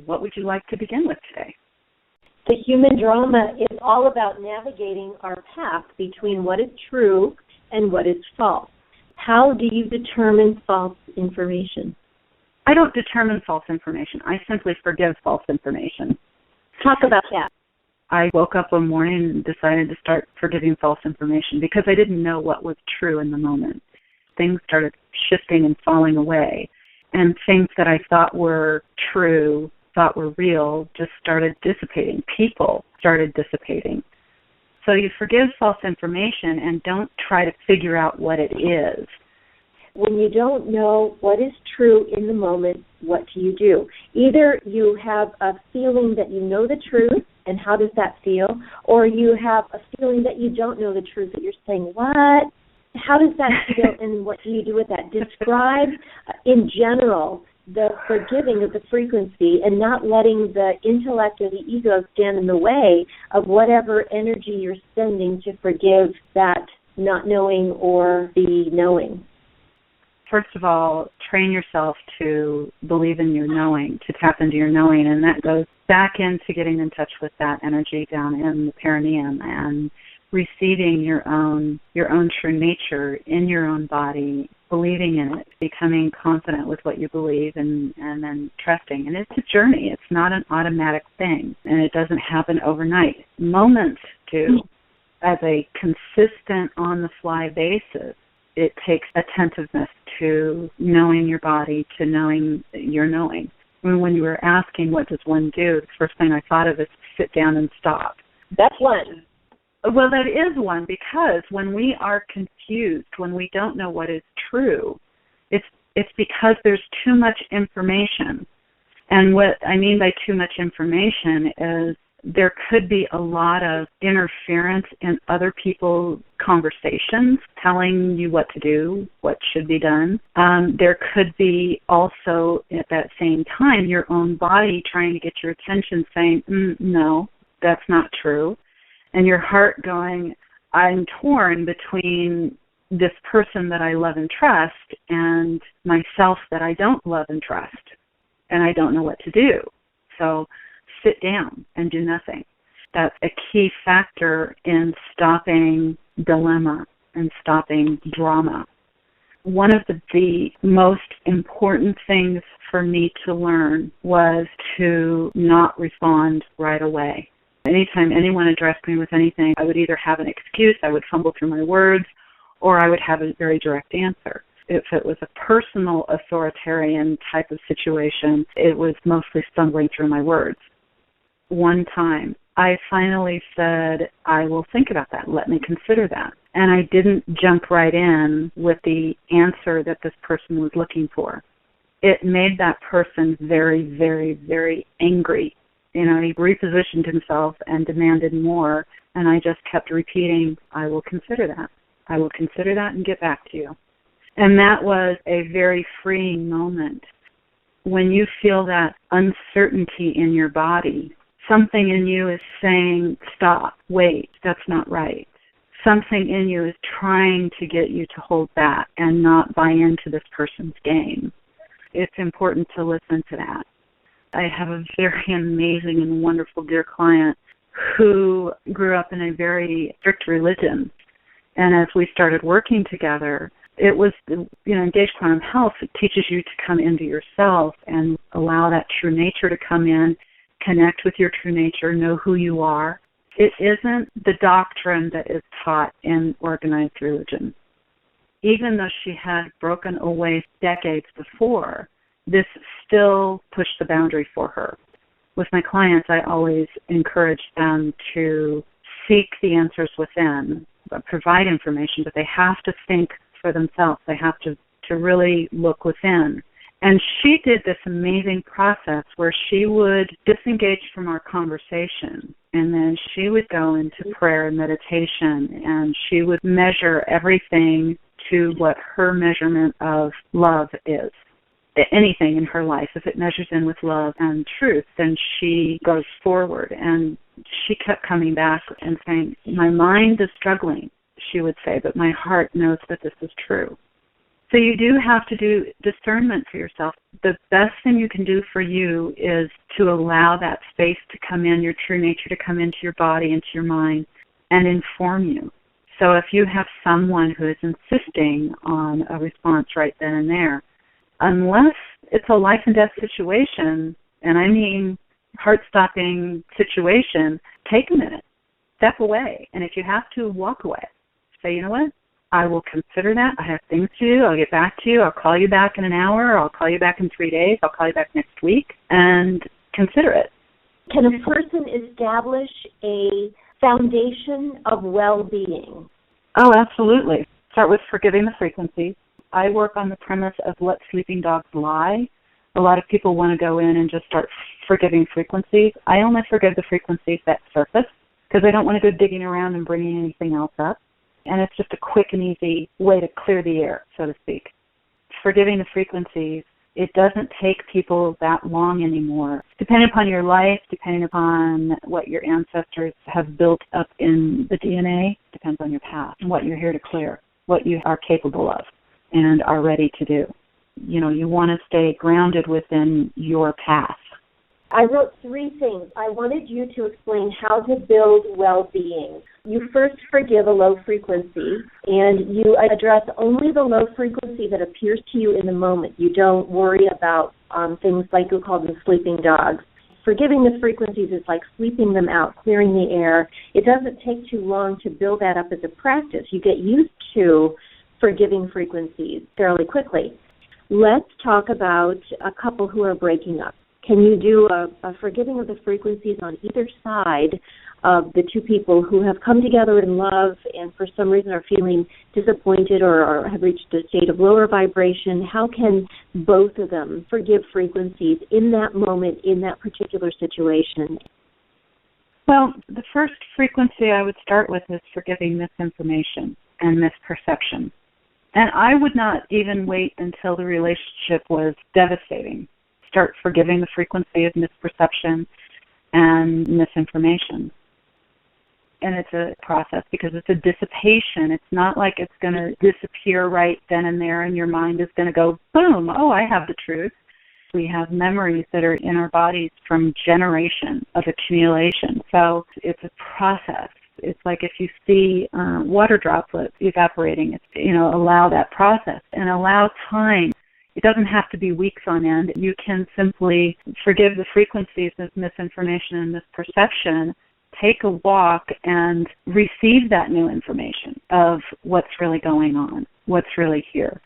what would you like to begin with today? The human drama is all about navigating our path between what is true and what is false. How do you determine false information? I don't determine false information. I simply forgive false information. Talk about that. I woke up one morning and decided to start forgiving false information because I didn't know what was true in the moment. Things started shifting and falling away, and things that I thought were true, thought were real, just started dissipating. People started dissipating. So you forgive false information and don't try to figure out what it is. When you don't know what is true in the moment, what do you do? Either you have a feeling that you know the truth, and how does that feel? Or you have a feeling that you don't know the truth, that you're saying, what? How does that feel, and what do you do with that? Describe, in general, the forgiving of the frequency and not letting the intellect or the ego stand in the way of whatever energy you're spending to forgive that not knowing or the knowing. First of all, train yourself to believe in your knowing, to tap into your knowing, and that goes back into getting in touch with that energy down in the perineum and receiving your own true nature in your own body, believing in it, becoming confident with what you believe, and then trusting. And it's a journey. It's not an automatic thing, and it doesn't happen overnight. Moments do. As a consistent, on-the-fly basis, it takes attentiveness to knowing your body, to knowing your knowing. When you were asking what does one do, the first thing I thought of is sit down and stop. That's one. Well, that is one, because when we are confused, when we don't know what is true, it's because there's too much information. And what I mean by too much information is there could be a lot of interference in other people's conversations, telling you what to do, what should be done. There could be also, at that same time, your own body trying to get your attention, saying, no, that's not true. And your heart going, I'm torn between this person that I love and trust and myself that I don't love and trust, and I don't know what to do. So sit down and do nothing. That's a key factor in stopping dilemma and stopping drama. One of the most important things for me to learn was to not respond right away. Anytime anyone addressed me with anything, I would either have an excuse, I would fumble through my words, or I would have a very direct answer. If it was a personal authoritarian type of situation, it was mostly stumbling through my words. One time, I finally said, I will think about that. Let me consider that. And I didn't jump right in with the answer that this person was looking for. It made that person very, very, very angry. You know, he repositioned himself and demanded more, and I just kept repeating, I will consider that. I will consider that and get back to you. And that was a very freeing moment. When you feel that uncertainty in your body, something in you is saying, stop, wait, that's not right. Something in you is trying to get you to hold back and not buy into this person's game. It's important to listen to that. I have a very amazing and wonderful dear client who grew up in a very strict religion. And as we started working together, it was, Engaged Quantum Health, it teaches you to come into yourself and allow that true nature to come in, connect with your true nature, know who you are. It isn't the doctrine that is taught in organized religion. Even though she had broken away decades before, this still pushed the boundary for her. With my clients, I always encourage them to seek the answers within, provide information, but they have to think for themselves. They have to really look within. And she did this amazing process where she would disengage from our conversation, and then she would go into prayer and meditation, and she would measure everything to what her measurement of love is. Anything in her life, if it measures in with love and truth, then she goes forward. And she kept coming back and saying, my mind is struggling, she would say, but my heart knows that this is true. So you do have to do discernment for yourself. The best thing you can do for you is to allow that space to come in, your true nature to come into your body, into your mind, and inform you. So if you have someone who is insisting on a response right then and there, unless it's a life and death situation, and I mean heart-stopping situation, take a minute, step away, and if you have to, walk away. Say, you know what? I will consider that. I have things to do. I'll get back to you. I'll call you back in an hour. I'll call you back in 3 days. I'll call you back next week, and consider it. Can a person establish a foundation of well-being? Oh, absolutely. Start with forgiving the frequencies. I work on the premise of let sleeping dogs lie. A lot of people want to go in and just start forgiving frequencies. I only forgive the frequencies that surface because I don't want to go digging around and bringing anything else up. And it's just a quick and easy way to clear the air, so to speak. Forgiving the frequencies, it doesn't take people that long anymore. Depending upon your life, depending upon what your ancestors have built up in the DNA, depends on your past and what you're here to clear, what you are capable of and are ready to do. You know, you want to stay grounded within your path. I wrote 3 things. I wanted you to explain how to build well-being. You first forgive a low frequency, and you address only the low frequency that appears to you in the moment. You don't worry about things like you call them sleeping dogs. Forgiving the frequencies is like sleeping them out, clearing the air. It doesn't take too long to build that up as a practice. You get used to forgiving frequencies fairly quickly. Let's talk about a couple who are breaking up. Can you do a forgiving of the frequencies on either side of the 2 people who have come together in love and for some reason are feeling disappointed or have reached a state of lower vibration? How can both of them forgive frequencies in that moment, in that particular situation? Well, the first frequency I would start with is forgiving misinformation and misperception. And I would not even wait until the relationship was devastating. Start forgiving the frequency of misperception and misinformation. And it's a process because it's a dissipation. It's not like it's going to disappear right then and there and your mind is going to go, boom, oh, I have the truth. We have memories that are in our bodies from generations of accumulation. So it's a process. It's like if you see water droplets evaporating, allow that process and allow time. It doesn't have to be weeks on end. You can simply forgive the frequencies of misinformation and misperception, take a walk, and receive that new information of what's really going on, what's really here.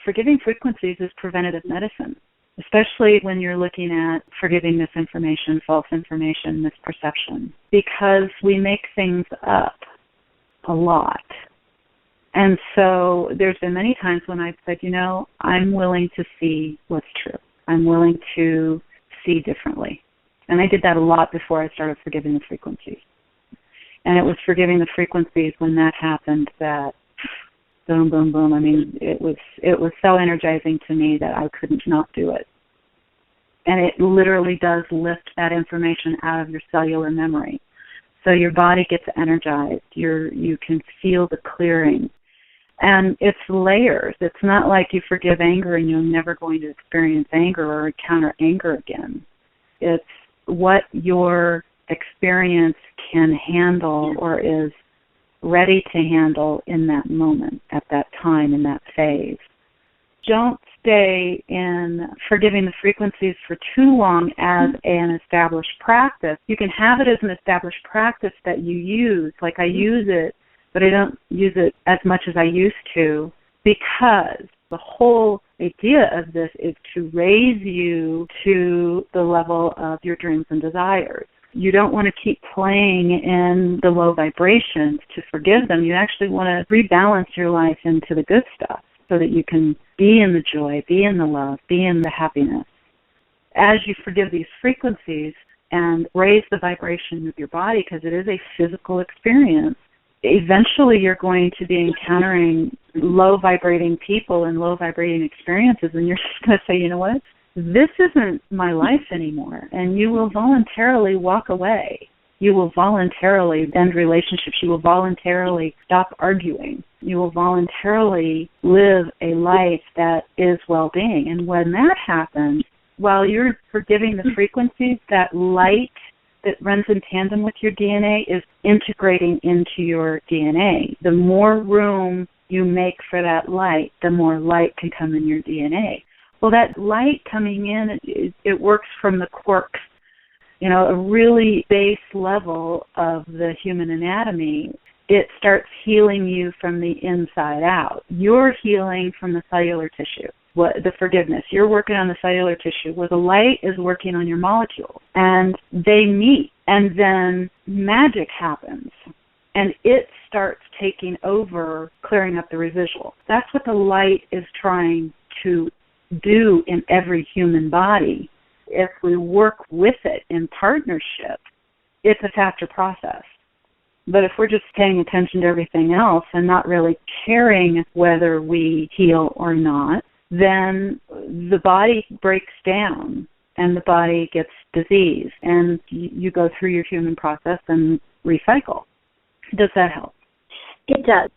Forgiving frequencies is preventative medicine, especially when you're looking at forgiving misinformation, false information, misperception, because we make things up a lot. And so there's been many times when I've said, I'm willing to see what's true. I'm willing to see differently. And I did that a lot before I started forgiving the frequencies. And it was forgiving the frequencies when that happened that boom, boom, boom. I mean, it was so energizing to me that I couldn't not do it. And it literally does lift that information out of your cellular memory. So your body gets energized. You can feel the clearing. And it's layers. It's not like you forgive anger and you're never going to experience anger or encounter anger again. It's what your experience can handle or is ready to handle in that moment, at that time, in that phase. Don't stay in forgiving the frequencies for too long as an established practice. You can have it as an established practice that you use, like I use it, but I don't use it as much as I used to, because the whole idea of this is to raise you to the level of your dreams and desires. You don't want to keep playing in the low vibrations to forgive them. You actually want to rebalance your life into the good stuff so that you can be in the joy, be in the love, be in the happiness. As you forgive these frequencies and raise the vibration of your body, because it is a physical experience, eventually you're going to be encountering low vibrating people and low vibrating experiences, and you're just going to say, you know what, this isn't my life anymore, and you will voluntarily walk away. you will voluntarily end relationships. You will voluntarily stop arguing. You will voluntarily live a life that is well-being. And when that happens, while you're forgiving the frequencies, that light that runs in tandem with your DNA is integrating into your DNA. The more room you make for that light, the more light can come in your DNA. Well, that light coming in, it works from the quarks, a really base level of the human anatomy. It starts healing you from the inside out. You're healing from the cellular tissue. The forgiveness. You're working on the cellular tissue where the light is working on your molecules. And they meet, and then magic happens. And it starts taking over, clearing up the residual. That's what the light is trying to do in every human body. If we work with it in partnership, it's a faster process. But if we're just paying attention to everything else and not really caring whether we heal or not, then the body breaks down and the body gets disease, and you go through your human process and recycle. Does that help? It does.